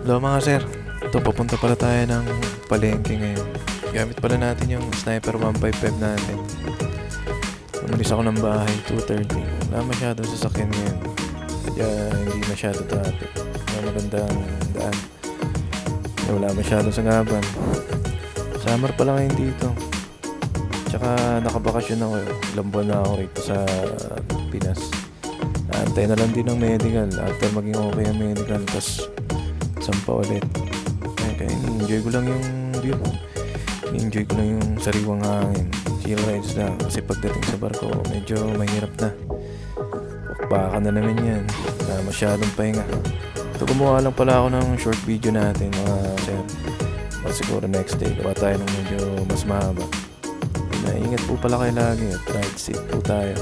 Hello mga sir, ito papunta pala tayo ng palengke ngayon. Gamit pala natin yung Sniper 155 natin. Umalis ako ng bahay 2:30. Wala masyadong sasakyan ngayon. Kaya hindi masyado traffic. Wala magandang daan. Kaya wala masyadong sagaban. Summer pa lang ngayon dito. Tsaka nakabakasyon ako. Ilang buwan na ako rito sa Pinas. Naantay na lang din ng medical. After maging okay ang medical, tas sampa ulit. Kaya enjoy ko lang yung view. Enjoy ko lang yung sariwang hangin. Chill rides lang. Kasi pagdating sa barko, medyo mahirap na. Baka na naman yan. Na masyadong pahinga. Ito gumawa lang pala ako ng short video natin mga sir. Siguro next day gawa tayo ng medyo mas mahaba. Ingat po pala kayo lagi at ride safe po tayo.